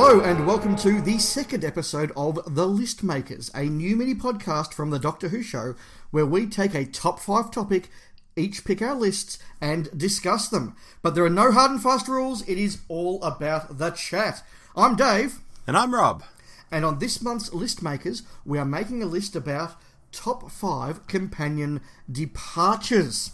Hello and welcome to the second episode of The List Makers, a new mini podcast from the Doctor Who show where we take a top 5 topic, each pick our lists and discuss them. But there are no hard and fast rules, it is all about the chat. I'm Dave. And I'm Rob. And on this month's List Makers, we are making a list about top 5 companion departures.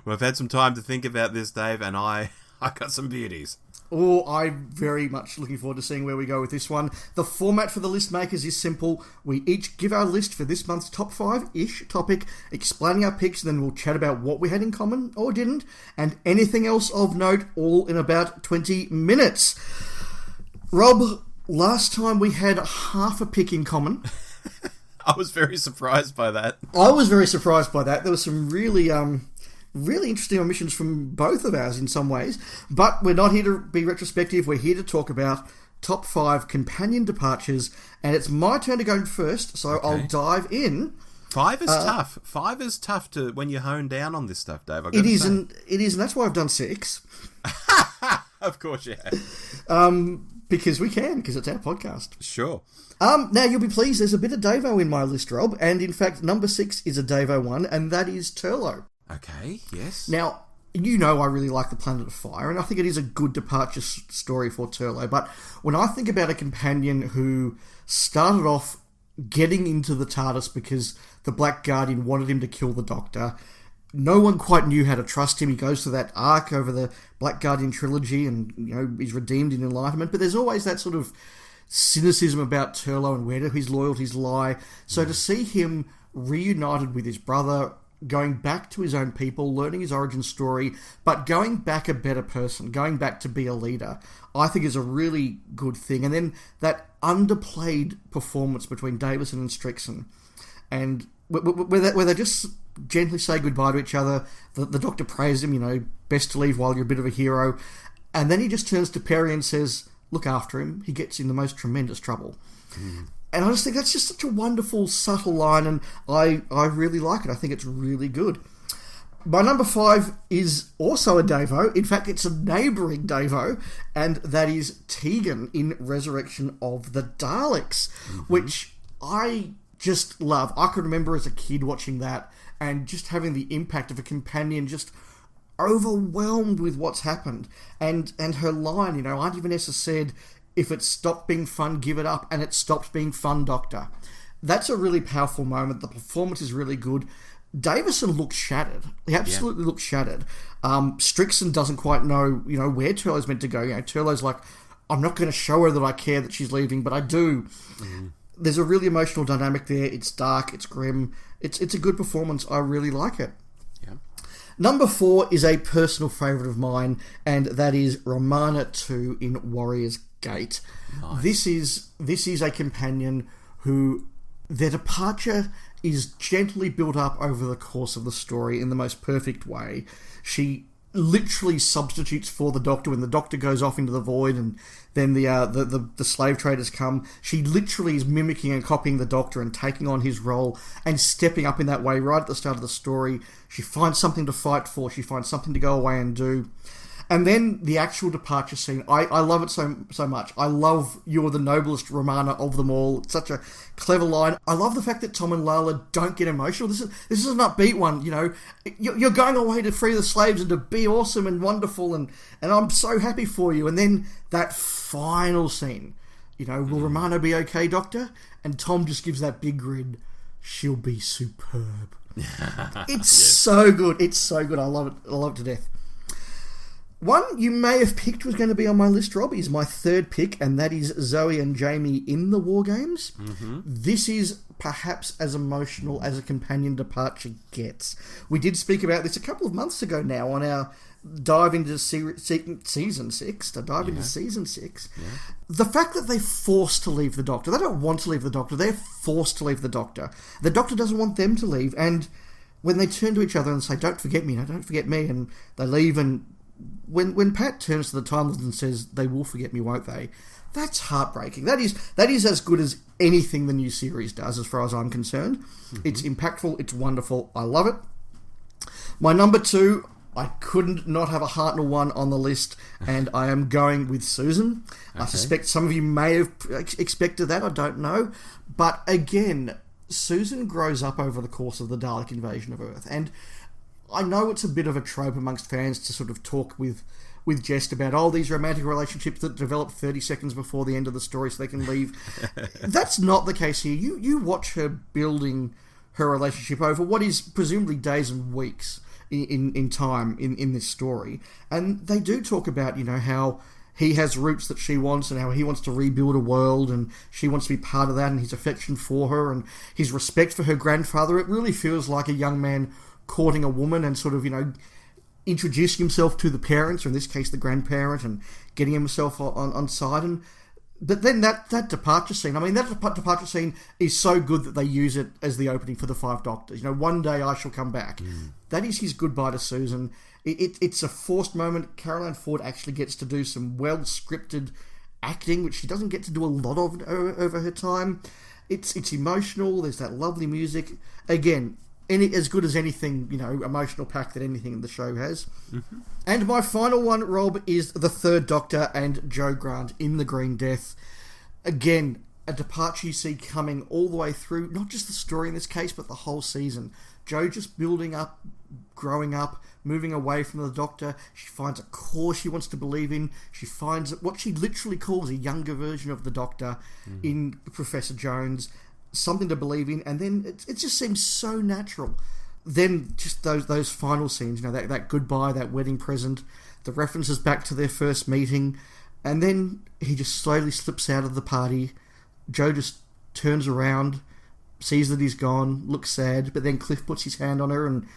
We've had some time to think about this, Dave, and I got some beauties. Oh, I'm very much looking forward to seeing where we go with this one. The format for the List Makers is simple. We each give our list for this month's top 5-ish topic, explaining our picks, and then we'll chat about what we had in common or didn't, and anything else of note, all in about 20 minutes. Rob, last time we had half a pick in common. I was very surprised by that. I was very surprised by that. There was some really interesting omissions from both of ours in some ways, but we're not here to be retrospective. We're here to talk about top 5 companion departures, and it's my turn to go first, so okay. I'll dive in. 5 is tough. 5 is tough to when you hone down on this stuff, Dave. It is, and that's why I've done 6. Of course, yeah. Because we can, because it's our podcast. Sure. Now, you'll be pleased, there's a bit of Davo in my list, Rob, and in fact, number 6 is a Davo one, and that is Turlough. Okay, yes. Now, you know I really like the Planet of Fire, and I think it is a good departure story for Turlough, but when I think about a companion who started off getting into the TARDIS because the Black Guardian wanted him to kill the Doctor, no one quite knew how to trust him. He goes to that arc over the Black Guardian trilogy and, you know, he's redeemed in Enlightenment, but there's always that sort of cynicism about Turlough and where do his loyalties lie. So to see him reunited with his brother, going back to his own people, learning his origin story, but going back a better person, going back to be a leader, I think is a really good thing. And then that underplayed performance between Davison and Strickson, and where they just gently say goodbye to each other. The Doctor praises him, you know, best to leave while you're a bit of a hero. And then he just turns to Perry and says, look after him. He gets in the most tremendous trouble. Mm. And I just think that's just such a wonderful, subtle line, and I really like it. I think it's really good. My number 5 is also a Davo. In fact, it's a neighbouring Davo, and that is Tegan in Resurrection of the Daleks, which I just love. I could remember as a kid watching that and just having the impact of a companion just overwhelmed with what's happened. And her line, you know, Auntie Vanessa said, if it stopped being fun, give it up, and it stopped being fun, Doctor. That's a really powerful moment. The performance is really good. Davison looks shattered. He absolutely looks shattered. Strickson doesn't quite know, you know, where Turlough's meant to go. You know, Turlough's like, I'm not going to show her that I care that she's leaving, but I do. Mm-hmm. There's a really emotional dynamic there. It's dark, it's grim. It's a good performance. I really like it. Yeah. Number 4 is a personal favourite of mine, and that is Romana 2 in Warrior's Gate. Nice. This is a companion who their departure is gently built up over the course of the story in the most perfect way. She literally substitutes for the Doctor when the Doctor goes off into the void, and then the slave traders come. She literally is mimicking and copying the Doctor and taking on his role and stepping up in that way right at the start of the story. She finds something to fight for. She finds something to go away and do. And then the actual departure scene, I love it so much. I love you're the noblest Romana of them all. It's such a clever line. I love the fact that Tom and Lala don't get emotional. This is an upbeat one, you know. You're going away to free the slaves and to be awesome and wonderful, and I'm so happy for you. And then that final scene, you know, will Romana be okay, Doctor? And Tom just gives that big grin. She'll be superb. It's so good. It's so good. I love it. I love it to death. One you may have picked was going to be on my list, Rob, is my third pick, and that is Zoe and Jamie in the War Games. Mm-hmm. This is perhaps as emotional as a companion departure gets. We did speak about this a couple of months ago now on our dive into season 6. Yeah. The fact that they're forced to leave the Doctor, they don't want to leave the Doctor, they're forced to leave the Doctor. The Doctor doesn't want them to leave, and when they turn to each other and say, don't forget me, don't forget me, and they leave, and when Pat turns to the Time Lords and says, they will forget me, won't they? That's heartbreaking. That is as good as anything the new series does, as far as I'm concerned. Mm-hmm. It's impactful, it's wonderful, I love it. My number 2, I couldn't not have a Hartnell one on the list, and I am going with Susan. Okay. I suspect some of you may have expected that, I don't know. But again, Susan grows up over the course of the Dalek invasion of Earth, and I know it's a bit of a trope amongst fans to sort of talk with jest about, these romantic relationships that develop 30 seconds before the end of the story so they can leave. That's not the case here. You watch her building her relationship over what is presumably days and weeks in time in this story, and they do talk about how he has roots that she wants, and how he wants to rebuild a world, and she wants to be part of that, and his affection for her and his respect for her grandfather. It really feels like a young man courting a woman and sort of introducing himself to the parents, or in this case the grandparent, and getting himself on side. But then that departure scene, that departure scene is so good that they use it as the opening for the Five Doctors. One day I shall come back. That is his goodbye to Susan. It's a forced moment. Caroline Ford actually gets to do some well-scripted acting, which she doesn't get to do a lot of over her time. It's emotional. There's that lovely music. Again, as good as anything, emotional pack that anything in the show has. Mm-hmm. And my final one, Rob, is the Third Doctor and Joe Grant in The Green Death. Again, a departure you see coming all the way through, not just the story in this case, but the whole season. Joe just building up, growing up, moving away from the Doctor. She finds a cause she wants to believe in. She finds what she literally calls a younger version of the Doctor in Professor Jones. Something to believe in, and then it just seems so natural. Then just those final scenes, that goodbye, that wedding present, the references back to their first meeting, and then he just slowly slips out of the party. Joe just turns around, sees that he's gone, looks sad, but then Cliff puts his hand on her, and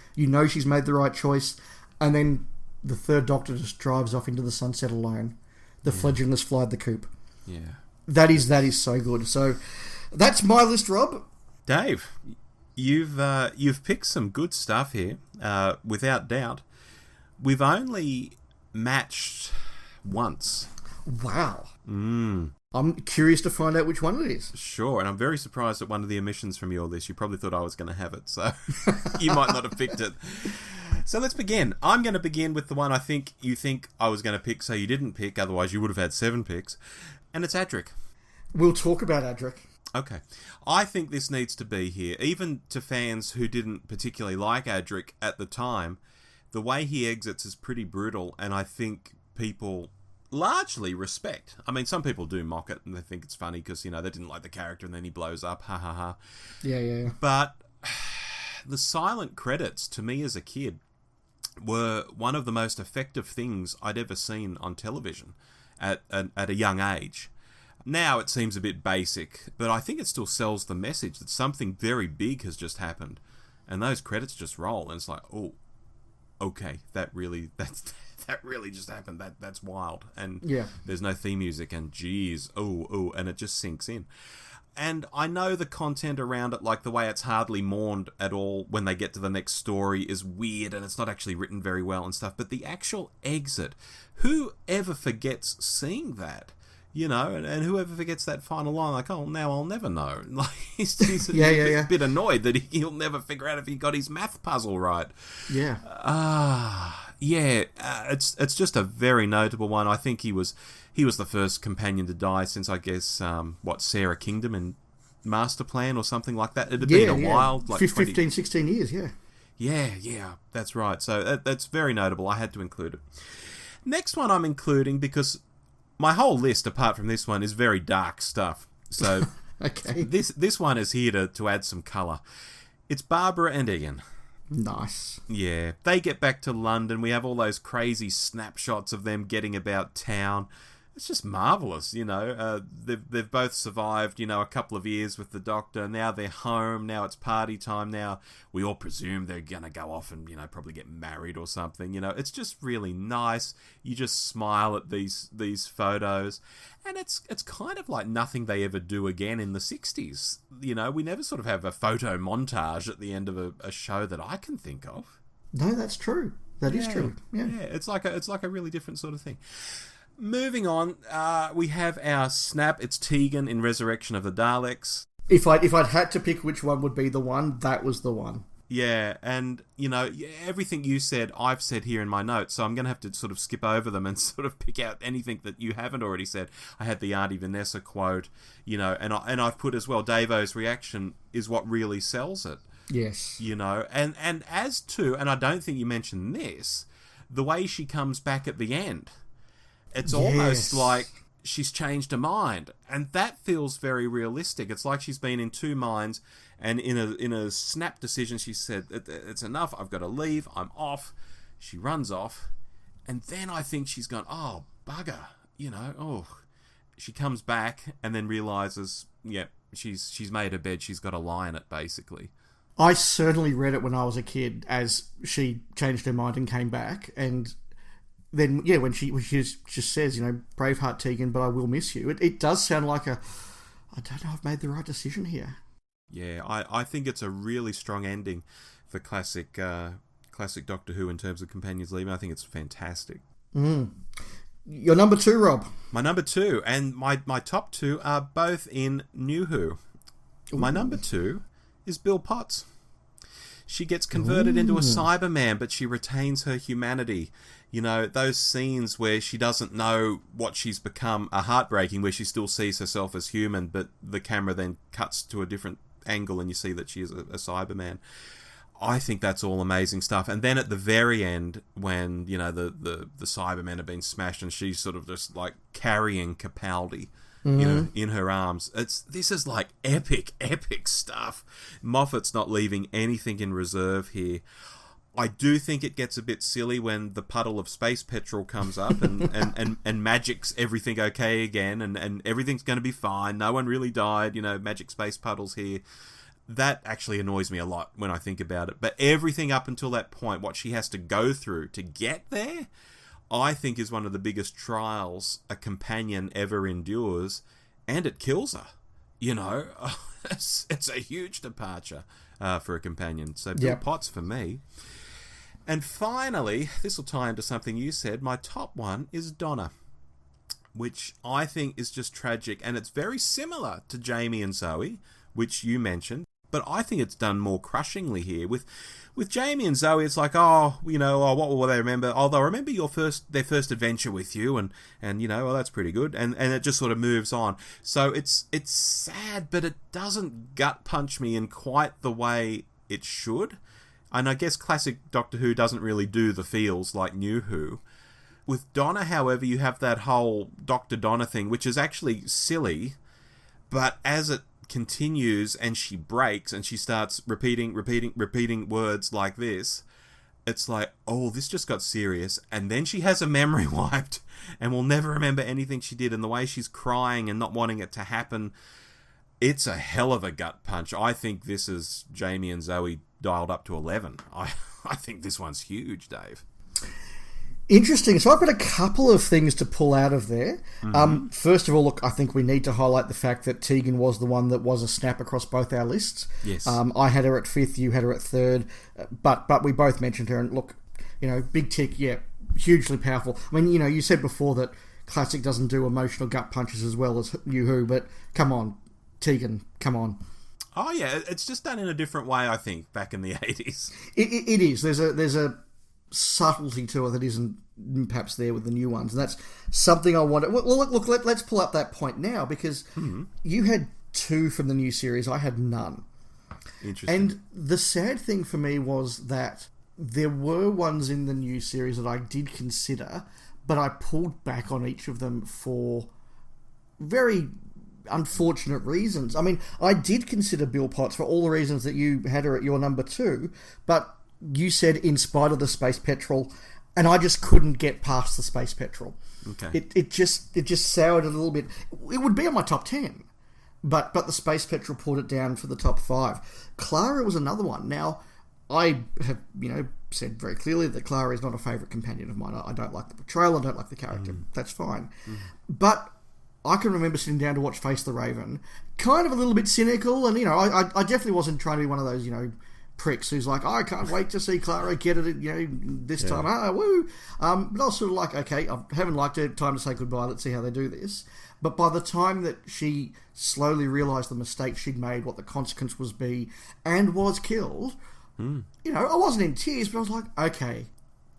she's made the right choice. And then the Third Doctor just drives off into the sunset alone. The fledglings fly the coop. Yeah, that is so good. So that's my list, Rob. Dave, you've picked some good stuff here, without doubt. We've only matched once. Wow. I'm curious to find out which one it is. Sure, and I'm very surprised at one of the omissions from your list. You probably thought I was going to have it, so you might not have picked it. So let's begin. I'm going to begin with the one I think you think I was going to pick, so you didn't pick, otherwise you would have had 7 picks. And it's Adric. We'll talk about Adric. Okay. I think this needs to be here. Even to fans who didn't particularly like Adric at the time, the way he exits is pretty brutal, and I think people largely respect. Some people do mock it, and they think it's funny because, they didn't like the character, and then he blows up, ha ha ha. Yeah. But the silent credits, to me as a kid, were one of the most effective things I'd ever seen on television at a young age. Now it seems a bit basic, but I think it still sells the message that something very big has just happened, and those credits just roll, and it's like, oh, okay, that really just happened. That's wild, and there's no theme music, and geez, and it just sinks in. And I know the content around it, like the way it's hardly mourned at all when they get to the next story, is weird, and it's not actually written very well and stuff. But the actual exit, who ever forgets seeing that? And whoever forgets that final line, like, oh, now I'll never know. Like, he's a bit annoyed that he'll never figure out if he got his math puzzle right. Yeah. It's just a very notable one. I think he was the first companion to die since, I guess, Sarah Kingdom in Master Plan or something like that. It had been a while, like 15, 16 years, Yeah, that's right. So that's very notable. I had to include it. Next one I'm including because my whole list, apart from this one, is very dark stuff. So okay. This one is here to add some colour. It's Barbara and Ian. Nice. Yeah. They get back to London. We have all those crazy snapshots of them getting about town. It's just marvellous, They've both survived, a couple of years with the Doctor. Now they're home. Now it's party time. Now we all presume they're going to go off and, probably get married or something. It's just really nice. You just smile at these photos. And it's kind of like nothing they ever do again in the 60s. We never sort of have a photo montage at the end of a show that I can think of. No, that's true. That is true. Yeah, it's like a really different sort of thing. Moving on, we have our snap. It's Tegan in Resurrection of the Daleks. If I'd had to pick which one would be the one, that was the one. Yeah, and, everything you said, I've said here in my notes, so I'm going to have to sort of skip over them and sort of pick out anything that you haven't already said. I had the Auntie Vanessa quote, and I've put as well, Davo's reaction is what really sells it. Yes. And as to, and I don't think you mentioned this, the way she comes back at the end, it's almost like she's changed her mind, and that feels very realistic. It's like she's been in two minds, and in a snap decision, she said, "It's enough. I've got to leave. I'm off." She runs off, and then I think she's gone, "Oh bugger," She comes back and then realizes, she's made her bed. She's got to lie in it, basically. I certainly read it when I was a kid as she changed her mind and came back, and then when she just says, "Braveheart Tegan, but I will miss you." It does sound like I don't know, I've made the right decision here. Yeah, I think it's a really strong ending for classic Doctor Who in terms of companions leaving. I think it's fantastic. Your number 2, Rob. My number 2, and my top 2 are both in New Who. Ooh. My number 2 is Bill Potts. She gets converted into a Cyberman, but she retains her humanity. Those scenes where she doesn't know what she's become are heartbreaking, where she still sees herself as human, but the camera then cuts to a different angle and you see that she is a Cyberman. I think that's all amazing stuff. And then at the very end, when, the Cybermen have been smashed and she's sort of just like carrying Capaldi, in her arms. This is like epic stuff. Moffat's not leaving anything in reserve here. I do think it gets a bit silly when the puddle of space petrol comes up and magic's everything okay again and everything's going to be fine. No one really died, magic space puddles here. That actually annoys me a lot when I think about it. But everything up until that point, what she has to go through to get there, I think is one of the biggest trials a companion ever endures, and it kills her. It's a huge departure for a companion. So Bill Potts for me. And finally, this will tie into something you said, my top one is Donna, which I think is just tragic, and it's very similar to Jamie and Zoe, which you mentioned, but I think it's done more crushingly here. With Jamie and Zoe, it's like, what will they remember? Oh, they'll remember their first adventure with you, and that's pretty good, and it just sort of moves on. So it's sad, but it doesn't gut punch me in quite the way it should. And I guess classic Doctor Who doesn't really do the feels like New Who. With Donna, however, you have that whole Dr. Donna thing, which is actually silly, but as it continues and she breaks and she starts repeating words like this, it's like, oh, this just got serious. And then she has a memory wiped and will never remember anything she did, and the way she's crying and not wanting it to happen, it's a hell of a gut punch. I think this is Jamie and Zoe dialed up to 11. I think this one's huge, Dave. Interesting. So I've got a couple of things to pull out of there. Mm-hmm. First of all, look, I think we need to highlight the fact that Tegan was the one that was a snap across both our lists. Yes. I had her at 5th, you had her at 3rd, but we both mentioned her, and look, big tick, hugely powerful. I mean, you said before that Classic doesn't do emotional gut punches as well as New Who, but come on, Tegan, come on. Oh yeah, it's just done in a different way, I think, back in the 80s. It is. There's a subtlety to it that isn't perhaps there with the new ones, and that's something I wanted. Well, look, let's pull up that point now, because you had 2 from the new series, I had none. Interesting. And the sad thing for me was that there were ones in the new series that I did consider, but I pulled back on each of them for very unfortunate reasons. I mean, I did consider Bill Potts for all the reasons that you had her at your number 2, but you said in spite of the space petrol, and I just couldn't get past the space petrol. Okay. It just soured a little bit. It would be on my top 10, but the space petrol pulled it down for the top 5. Clara was another one. Now, I have said very clearly that Clara is not a favourite companion of mine. I don't like the portrayal. I don't like the character. That's fine. But I can remember sitting down to watch Face the Raven, kind of a little bit cynical, and I definitely wasn't trying to be one of those pricks who's like, I can't wait to see Clara get it, this time. Woo! But I was sort of like, okay, I haven't liked her. Time to say goodbye. Let's see how they do this. But by the time that she slowly realised the mistake she'd made, what the consequence was be, and was killed, You know, I wasn't in tears, but I was like, okay,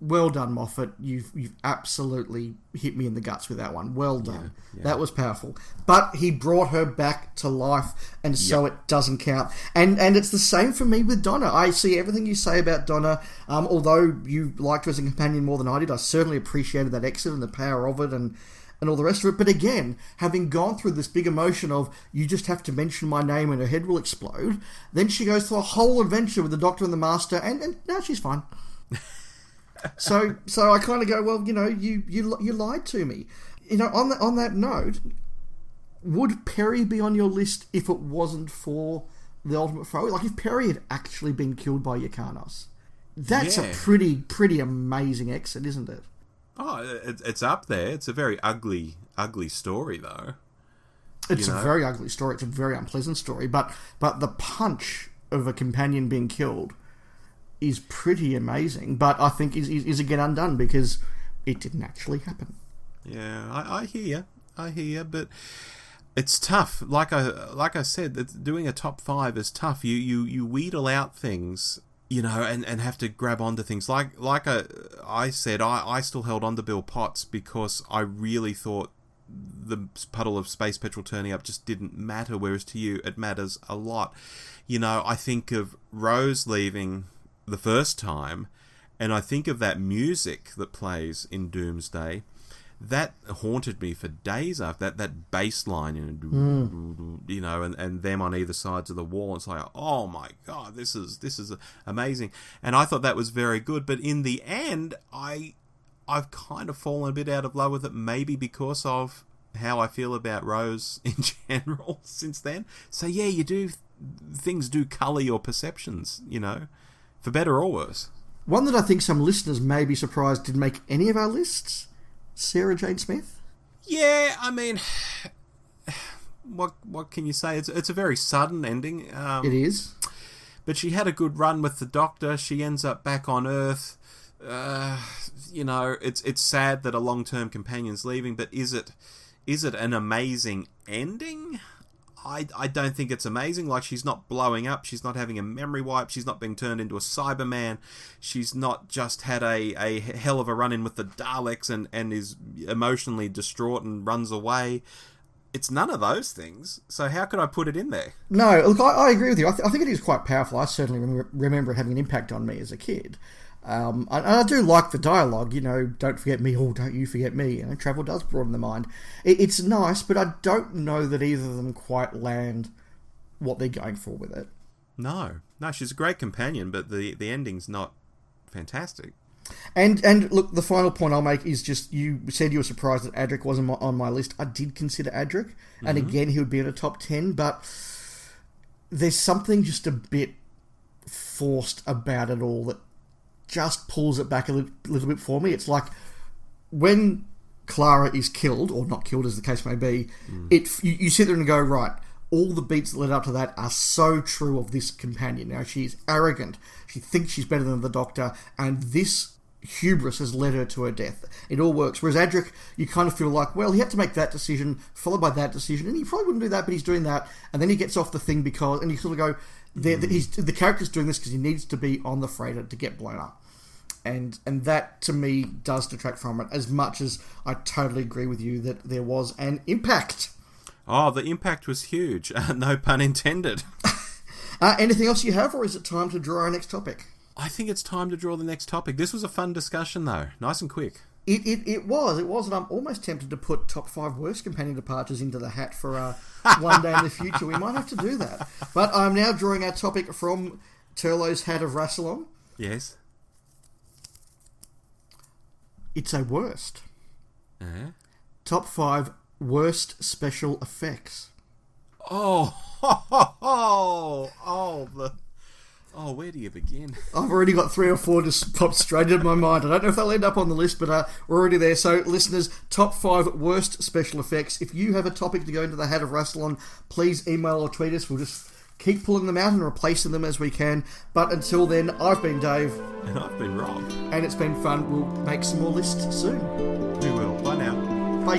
well done, Moffat. You've absolutely hit me in the guts with that one. Well done. Yeah. That was powerful. But he brought her back to life, and so it doesn't count. And it's the same for me with Donna. I see everything you say about Donna. Although you liked her as a companion more than I did, I certainly appreciated that exit and the power of it and all the rest of it. But again, having gone through this big emotion of, you just have to mention my name and her head will explode, then she goes through a whole adventure with the Doctor and the Master, and now she's fine. So I kind of go, well, you know, you lied to me. You know, on that note, would Perry be on your list if it wasn't for the Ultimate Foe? Like, if Perry had actually been killed by Yrcanos, that's a pretty amazing exit, isn't it? Oh, it's up there. It's a very ugly story, though. It's a very ugly story. It's a very unpleasant story. But the punch of a companion being killed is pretty amazing, but I think is again undone because it didn't actually happen. Yeah, I hear you, but it's tough. Like I said, doing a top 5 is tough. You wheedle out things, you know, and have to grab onto things. Like I said, I still held on to Bill Potts because I really thought the puddle of space petrol turning up just didn't matter, whereas to you it matters a lot. You know, I think of Rose leaving the first time, and I think of that music that plays in Doomsday. That haunted me for days after that bass line, you know, and them on either sides of the wall. It's like, oh my god, this is amazing. And I thought that was very good, but in the end, I've kind of fallen a bit out of love with it, maybe because of how I feel about Rose in general since then. So yeah, things do colour your perceptions, you know, for better or worse. One that I think some listeners may be surprised didn't make any of our lists, Sarah Jane Smith. Yeah, I mean, what can you say? It's a very sudden ending. It is. But she had a good run with the Doctor. She ends up back on Earth. You know, it's sad that a long-term companion's leaving, but is it an amazing ending? I don't think it's amazing. Like, she's not blowing up, she's not having a memory wipe, she's not being turned into a Cyberman, she's not just had a hell of a run-in with the Daleks and is emotionally distraught and runs away. It's none of those things, so how could I put it in there? No, look, I agree with you. I think it is quite powerful. I certainly remember it having an impact on me as a kid. And I do like the dialogue, you know, don't forget me, or don't you forget me. You know, travel does broaden the mind. It's nice, but I don't know that either of them quite land what they're going for with it. No, she's a great companion, but the ending's not fantastic. And look, the final point I'll make is just, you said you were surprised that Adric wasn't on my list. I did consider Adric, and again, he would be in a top 10, but there's something just a bit forced about it all that just pulls it back a little bit for me. It's like when Clara is killed, or not killed as the case may be, you sit there and go, right, all the beats that led up to that are so true of this companion. Now, she's arrogant, she thinks she's better than the Doctor, and this hubris has led her to her death. It all works. Whereas Adric, you kind of feel like, well, he had to make that decision, followed by that decision, and he probably wouldn't do that, but he's doing that, and then he gets off the thing because, and you sort of go, the character's doing this because he needs to be on the freighter to get blown up. And that, to me, does detract from it, as much as I totally agree with you that there was an impact. Oh, the impact was huge. No pun intended. Anything else you have, or is it time to draw our next topic? I think it's time to draw the next topic. This was a fun discussion, though. Nice and quick. It was, and I'm almost tempted to put top 5 worst companion departures into the hat for one day in the future. We might have to do that. But I'm now drawing our topic from Turlough's Hat of Rassilon. Yes. It's a worst. Top 5 worst special effects. Where do you begin? I've already got 3 or 4 just popped straight into my mind. I don't know if they'll end up on the list, but we're already there. So, listeners, top 5 worst special effects. If you have a topic to go into the Hat of Rassilon, please email or tweet us. We'll just keep pulling them out and replacing them as we can. But until then, I've been Dave. And I've been Rob. And it's been fun. We'll make some more lists soon. We will. Bye now. Bye.